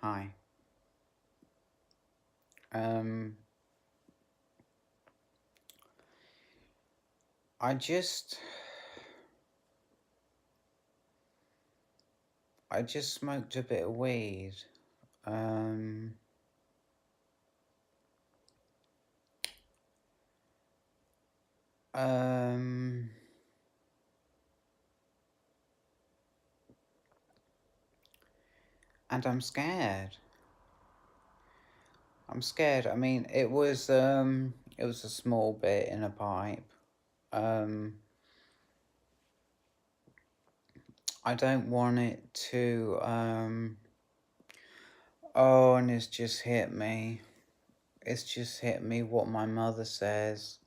Hi. Um, I just, I just smoked a bit of weed. Um, um, and I'm scared. I'm scared. I mean, it was a small bit in a pipe. Um, I don't want it to, oh, and it's just hit me. It's just hit me what my mother says.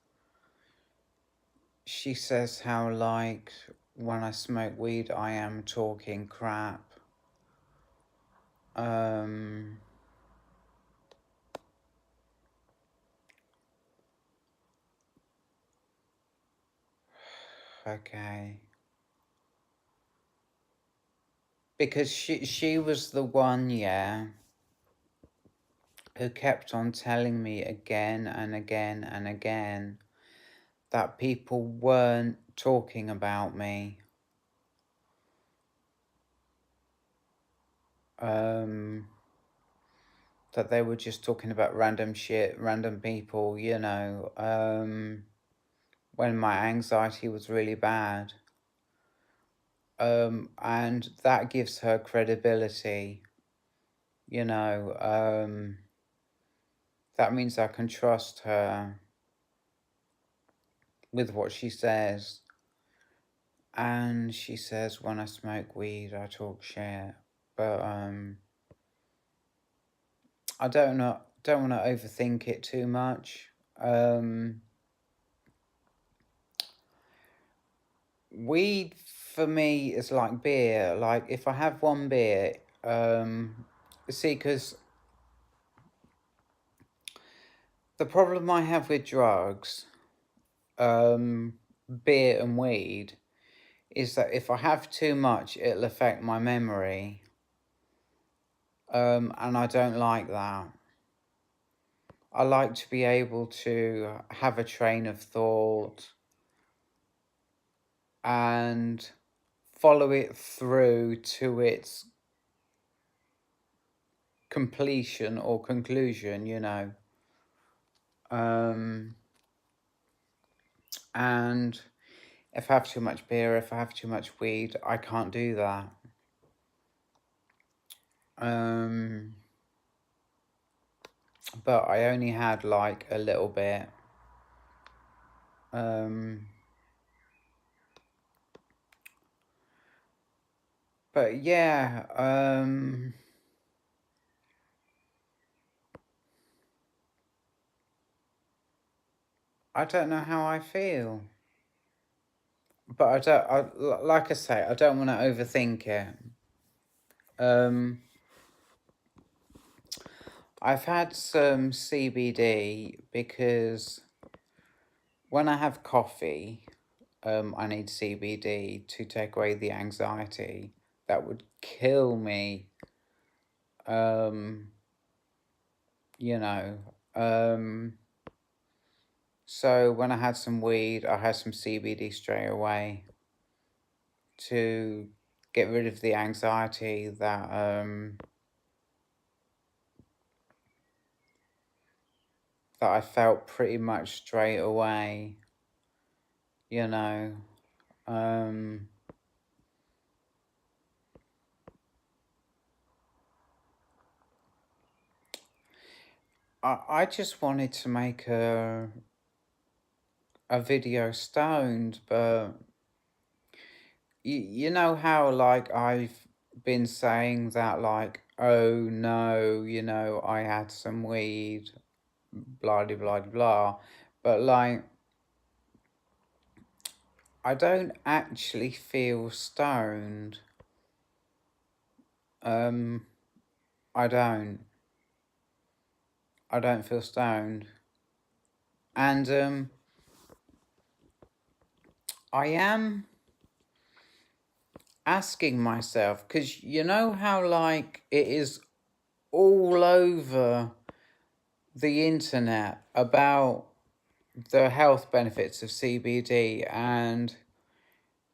She says how, like, when I smoke weed, I am talking crap. Um, okay. Because she was the one, yeah, who kept on telling me again and again and again that people weren't talking about me. That they were just talking about random shit, random people, when my anxiety was really bad. And that gives her credibility, you know. That means I can trust her with what she says. And she says when I smoke weed, I talk shit. But I don't want to overthink it too much. Weed for me is like beer. Like if I have one beer, see, because the problem I have with drugs, beer and weed, is that if I have too much, it'll affect my memory. And I don't like that. I like to be able to have a train of thought and follow it through to its completion or conclusion, And if I have too much beer, if I have too much weed, I can't do that. But I only had like a little bit. But yeah, I don't know how I feel. But like I say, I don't want to overthink it. I've had some CBD because when I have coffee, I need CBD to take away the anxiety. That would kill me. Um, you know. So when I had some weed, I had some CBD straight away to get rid of the anxiety that I felt pretty much straight away, you know. I just wanted to make a video stoned, but you know how like I've been saying that like, oh no, I had some weed, blah blah blah blah, but like I don't actually feel stoned. Um, I don't. I don't feel stoned. And I am asking myself, because you know how like it is all over the internet about the health benefits of CBD, and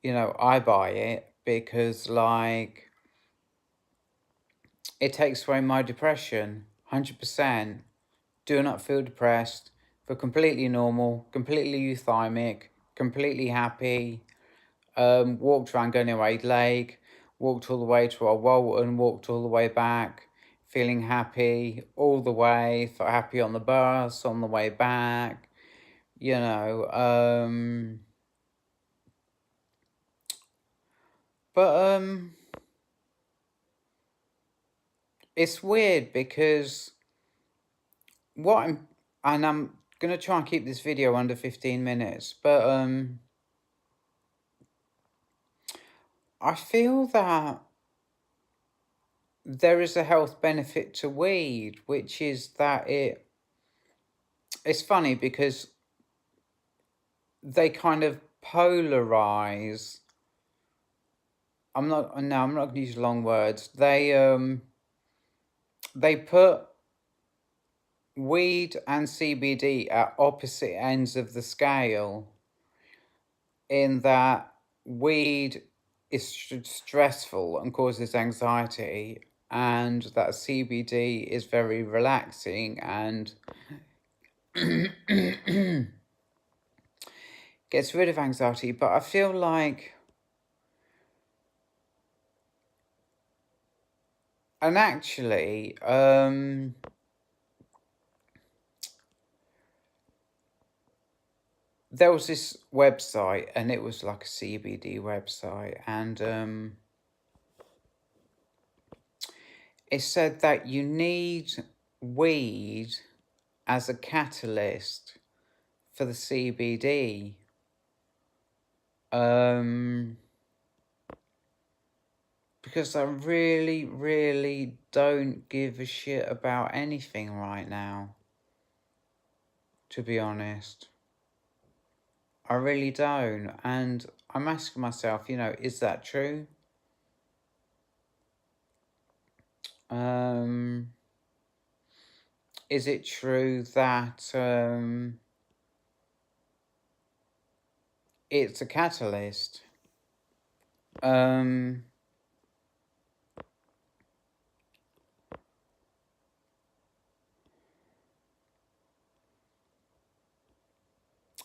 I buy it because like it takes away my depression 100%. Do not feel depressed. Feel completely normal, completely euthymic, completely happy. Walked around Gunnery Lake, walked all the way to our Walton, walked all the way back, feeling happy all the way, felt happy on the bus, on the way back, you know. But it's weird because what I'm gonna try and keep this video under 15 minutes, but I feel that there is a health benefit to weed, which is that it's funny because they kind of polarize. I'm not going to use long words. They put weed and CBD at opposite ends of the scale, in that weed is stressful and causes anxiety, and that CBD is very relaxing and gets rid of anxiety. But I feel like, and actually, there was this website, and it was like a CBD website, and it said that you need weed as a catalyst for the CBD. Because I really, really don't give a shit about anything right now, to be honest. I really don't. And I'm asking myself, is that true? Is it true that it's a catalyst?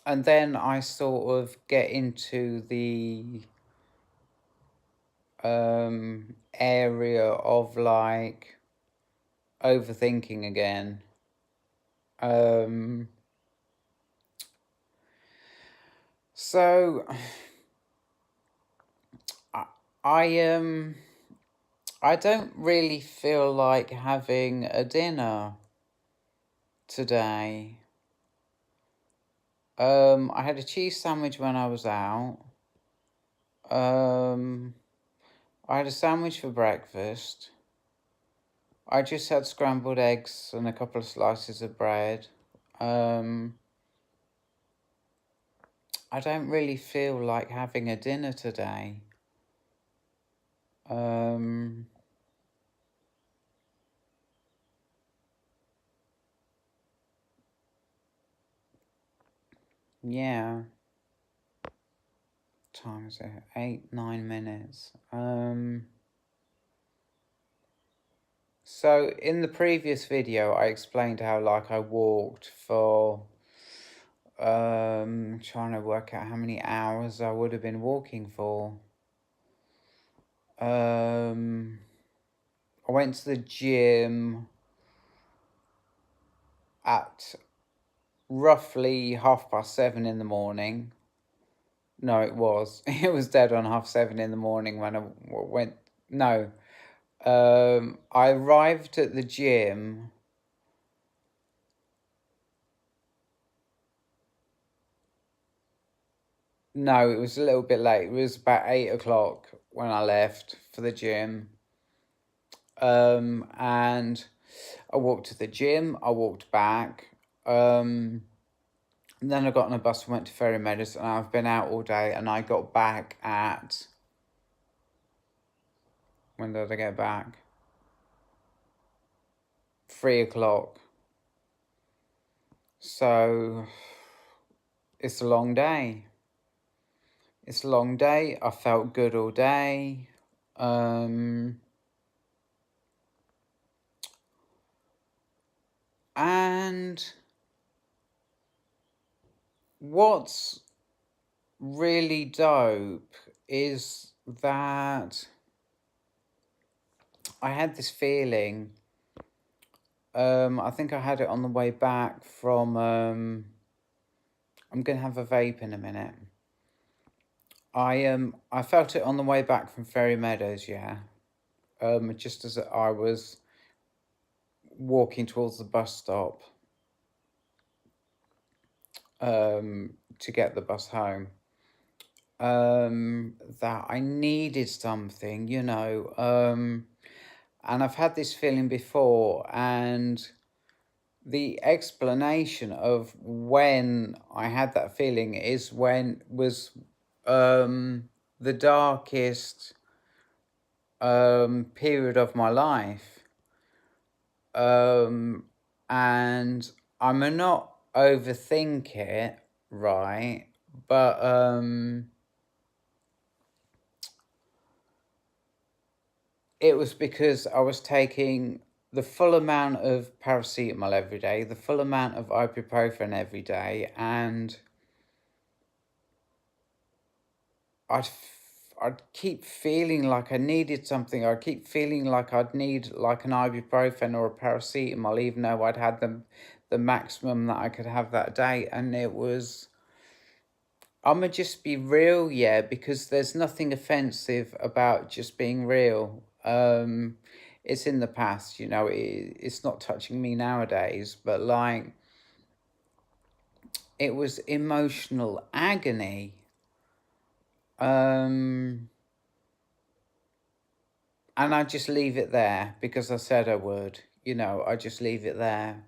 And then I sort of get into the area of like overthinking again. So I don't really feel like having a dinner today. I had a cheese sandwich when I was out. I had a sandwich for breakfast. I just had scrambled eggs and a couple of slices of bread. I don't really feel like having a dinner today. Yeah. Time is it? 8-9 minutes. So in the previous video, I explained how like I walked for trying to work out how many hours I would have been walking for. I went to the gym at roughly 7:30 in the morning. No, it was. It was dead on 7:30 in the morning when I went. No. I arrived at the gym. No, it was a little bit late. It was about 8 o'clock when I left for the gym. And I walked to the gym. I walked back. And then I got on a bus and went to Ferry Meadows, and I've been out all day, and I got back at... When did I get back? 3 o'clock. So it's a long day. It's a long day. I felt good all day. And what's really dope is that I had this feeling. I think I had it on the way back from. I'm gonna have a vape in a minute. I felt it on the way back from Ferry Meadows. Yeah. Just as I was walking towards the bus stop. To get the bus home. That I needed something, and I've had this feeling before, and the explanation of when I had that feeling was the darkest period of my life. And I may not overthink it, right? But it was because I was taking the full amount of paracetamol every day, the full amount of ibuprofen every day, and I'd I'd keep feeling like I needed something. I'd keep feeling like I'd need like an ibuprofen or a paracetamol, even though I'd had the maximum that I could have that day. And it was, I'ma just be real, yeah, because there's nothing offensive about just being real. It's in the past, it's not touching me nowadays, but like, it was emotional agony. And I just leave it there because I said I would, I just leave it there.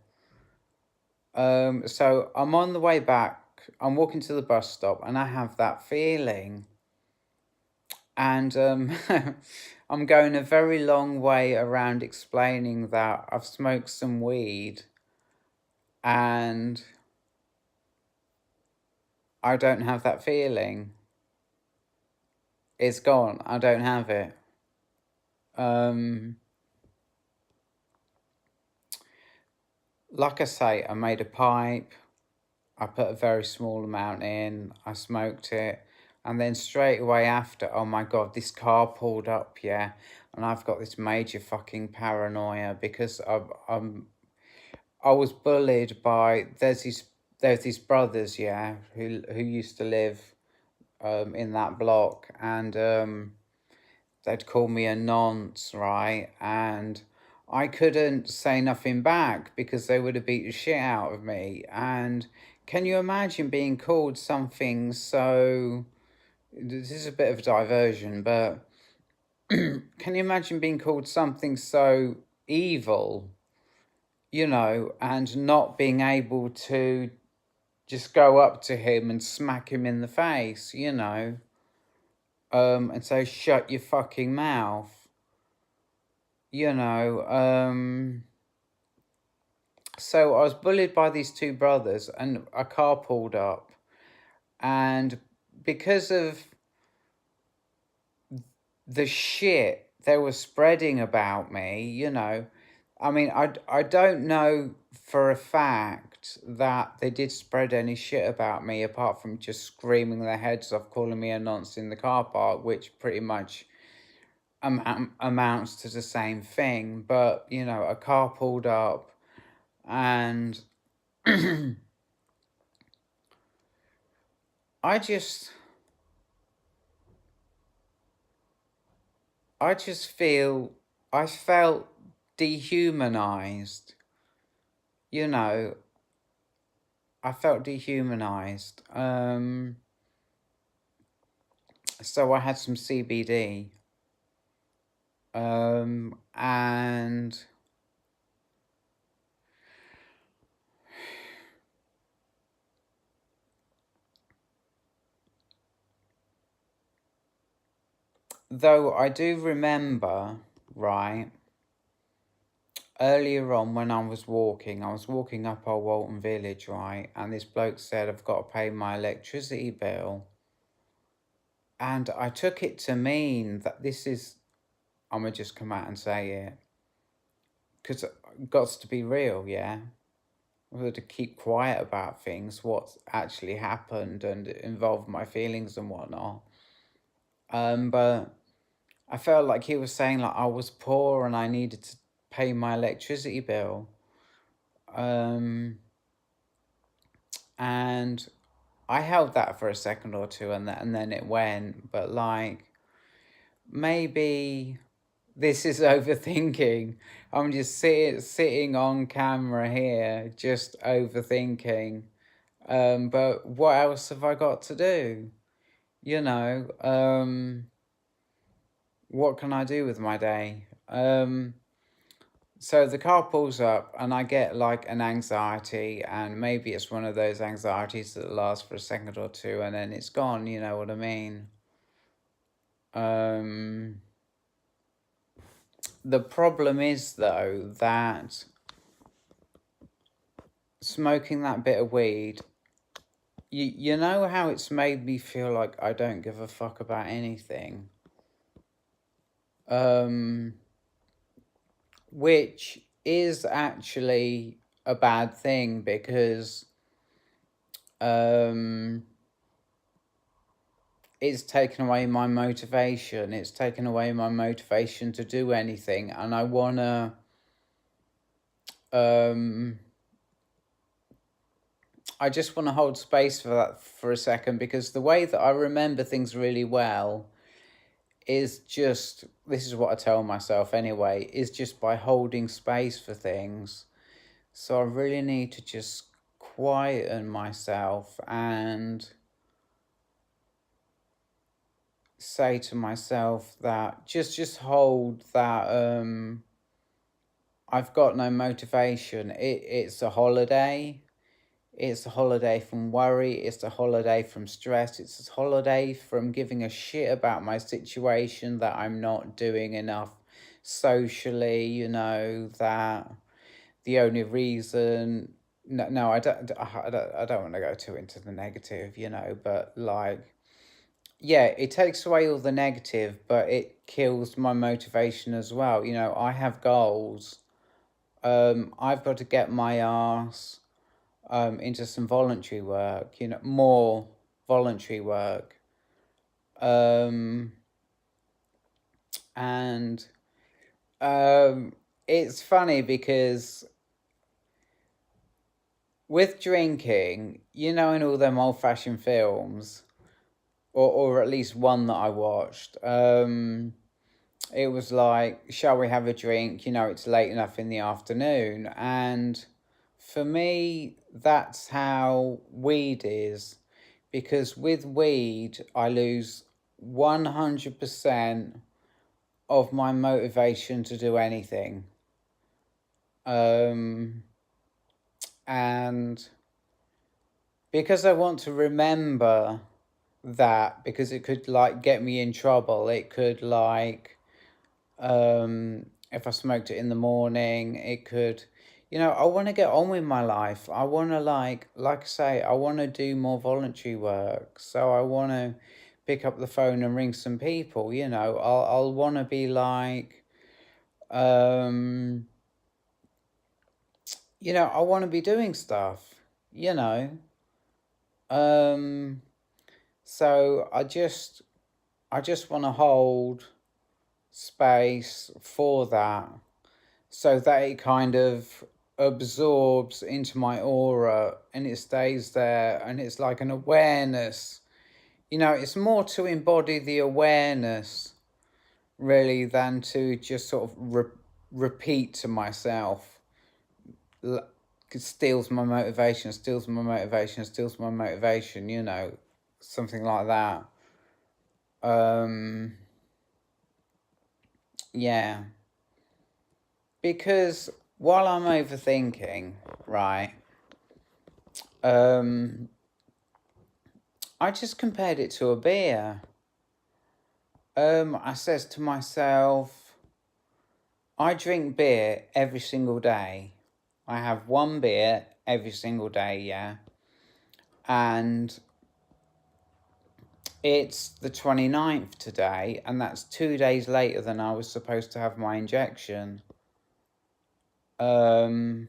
So I'm on the way back, I'm walking to the bus stop, and I have that feeling. And I'm going a very long way around explaining that I've smoked some weed and I don't have that feeling. It's gone. I don't have it. Like I say, I made a pipe. I put a very small amount in. I smoked it. And then straight away after, oh my God, this car pulled up, yeah. And I've got this major fucking paranoia because I was bullied by, there's these brothers, yeah, who used to live in that block, and they'd call me a nonce, right? And I couldn't say nothing back because they would have beat the shit out of me. And can you imagine being called something so, this is a bit of a diversion, but can you imagine being called something so evil, and not being able to just go up to him and smack him in the face, and say, shut your fucking mouth, you know. So I was bullied by these two brothers, and a car pulled up, and because of the shit they were spreading about me, I mean, I don't know for a fact that they did spread any shit about me apart from just screaming their heads off, calling me a nonce in the car park, which pretty much amounts to the same thing. But, a car pulled up and I just, I just feel, I felt dehumanized, you know, I felt dehumanized. So I had some CBD, and though I do remember, right, earlier on when I was walking up Old Walton Village, right? And this bloke said, I've got to pay my electricity bill. And I took it to mean that this is, I'm going to just come out and say it, because it got to be real, yeah? I've got to keep quiet about things, what's actually happened and involve my feelings and whatnot. But I felt like he was saying like I was poor and I needed to pay my electricity bill. And I held that for a second or two, and then it went. But like, maybe this is overthinking. I'm just sitting on camera here, just overthinking. But what else have I got to do? You know, what can I do with my day? So the car pulls up and I get like an anxiety, and maybe it's one of those anxieties that lasts for a second or two and then it's gone, you know what I mean? Um, the problem is though that smoking that bit of weed, you know how it's made me feel like I don't give a fuck about anything? Um, which is actually a bad thing because um it's taken away my motivation. It's taken away my motivation to do anything, and I wanna I just want to hold space for that for a second, because the way that I remember things really well is just, this is what I tell myself anyway, is just by holding space for things. So I really need to just quieten myself and say to myself that just hold that I've got no motivation. It's a holiday. It's a holiday from worry. It's a holiday from stress. It's a holiday from giving a shit about my situation, that I'm not doing enough socially, you know, that the only reason, no, I don't want to go too into the negative, you know, but like, yeah, it takes away all the negative, but it kills my motivation as well. You know, I have goals. I've got to get my ass into some voluntary work, you know, more voluntary work. Um, and it's funny because with drinking, you know, in all them old fashioned films, or at least one that I watched, it was like, shall we have a drink? You know, it's late enough in the afternoon. And for me, that's how weed is. Because with weed, I lose 100% of my motivation to do anything. And because I want to remember that, because it could like get me in trouble, it could like, if I smoked it in the morning, it could, you know, I want to get on with my life. I want to like I say, I want to do more voluntary work. So I want to pick up the phone and ring some people, you know. I'll want to be like, um, you know, I want to be doing stuff, you know. Um, so I just want to hold space for that, so that it kind of absorbs into my aura and it stays there, and it's like an awareness. You know, it's more to embody the awareness really than to just sort of repeat to myself. It steals my motivation, steals my motivation, steals my motivation, you know, something like that. Um, yeah. Because while I'm overthinking, right, um, I just compared it to a beer. I says to myself, I drink beer every single day. I have one beer every single day, yeah. And it's the 29th today, and that's 2 days later than I was supposed to have my injection. And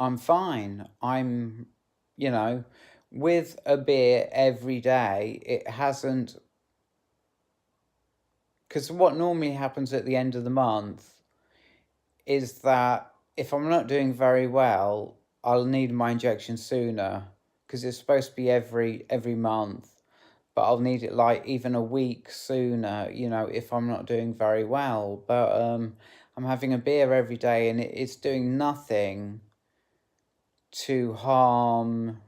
I'm fine. You know, with a beer every day, it hasn't. Because what normally happens at the end of the month is that if I'm not doing very well, I'll need my injection sooner because it's supposed to be every month, but I'll need it like even a week sooner, if I'm not doing very well. But I'm having a beer every day and it's doing nothing to harm,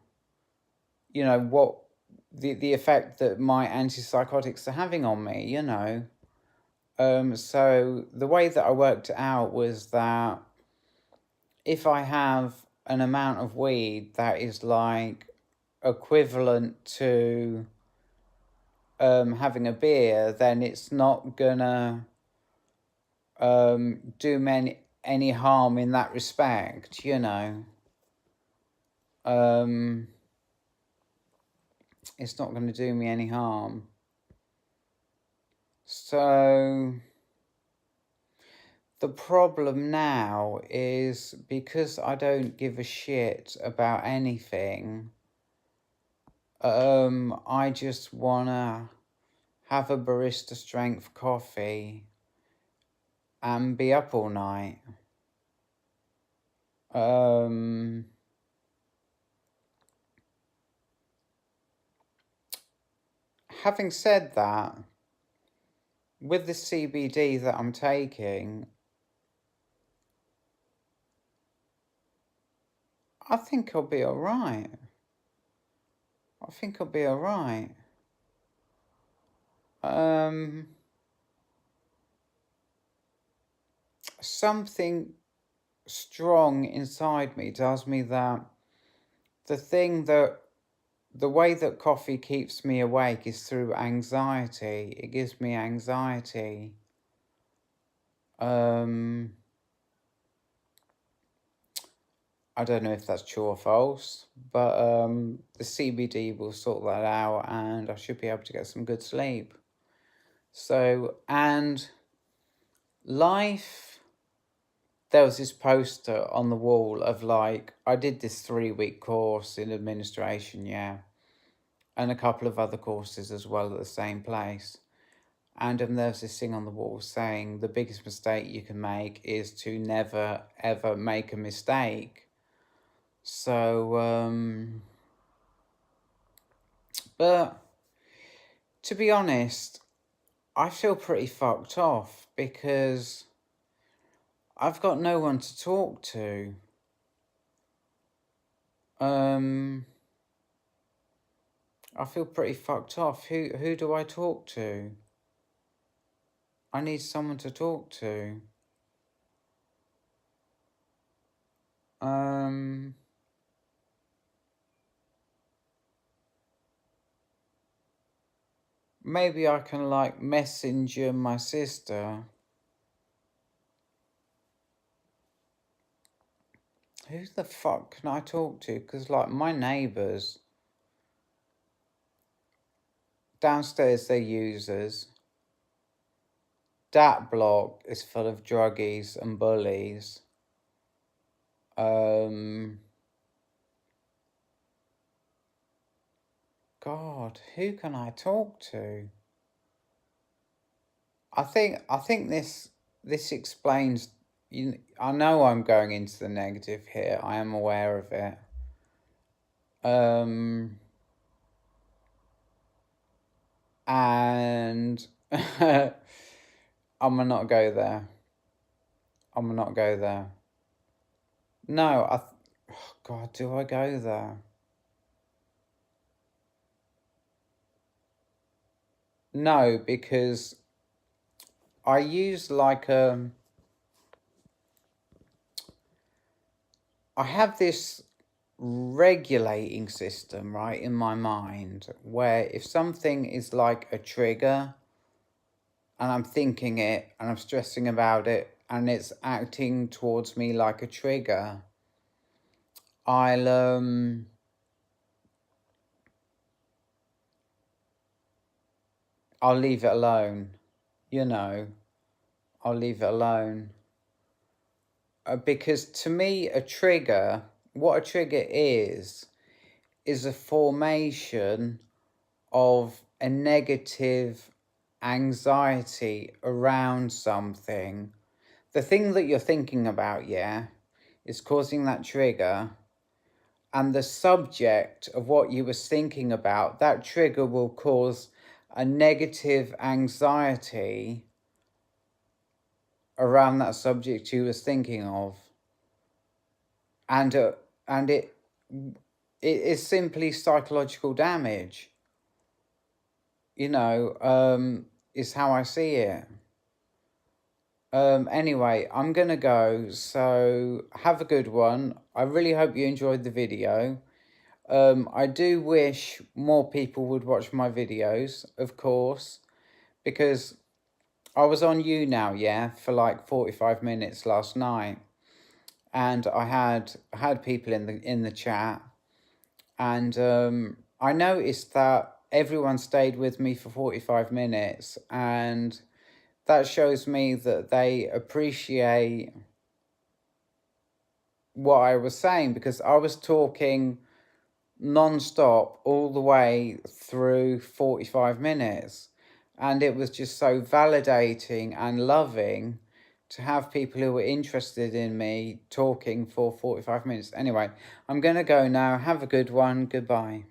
what the effect that my antipsychotics are having on me. So the way that I worked it out was that if I have an amount of weed that is like equivalent to having a beer, then it's not gonna do any harm in that respect. Um, it's not going to do me any harm. So the problem now is because I don't give a shit about anything. I just wanna have a barista strength coffee and be up all night. Having said that, with the CBD that I'm taking, I think I'll be alright. I think I'll be alright. Something strong inside me tells me that the way that coffee keeps me awake is through anxiety. It gives me anxiety. I don't know if that's true or false, but the CBD will sort that out and I should be able to get some good sleep. So, and life, there was this poster on the wall of like, I did this 3-week course in administration, yeah, and a couple of other courses as well at the same place. And there's this thing on the wall saying the biggest mistake you can make is to never, ever make a mistake. So, but to be honest, I feel pretty fucked off because I've got no one to talk to. I feel pretty fucked off. Who do I talk to? I need someone to talk to. Maybe I can like messenger my sister. Who the fuck can I talk to? Because like my neighbours downstairs, they're users. That block is full of druggies and bullies. God, who can I talk to? I think this explains. I know I'm going into the negative here. I am aware of it. And I'm gonna not go there. I'm gonna not go there. No, oh God, do I go there? No, because I use like I have this regulating system, right, in my mind, where if something is like a trigger and I'm thinking it and I'm stressing about it and it's acting towards me like a trigger, I'll I'll leave it alone, you know. I'll leave it alone. Because to me, what a trigger is a formation of a negative anxiety around something. The thing that you're thinking about, yeah, is causing that trigger, and the subject of what you was thinking about, that trigger will cause a negative anxiety around that subject you was thinking of. And it is simply psychological damage, is how I see it. Anyway, I'm gonna go, so have a good one. I really hope you enjoyed the video. I do wish more people would watch my videos, of course, because I was on You Now, yeah, for like 45 minutes last night, and I had people in the chat, and I noticed that everyone stayed with me for 45 minutes, and that shows me that they appreciate what I was saying, because I was talking non-stop all the way through 45 minutes, and it was just so validating and loving to have people who were interested in me talking for 45 minutes. Anyway, I'm gonna go now. Have a good one. Goodbye.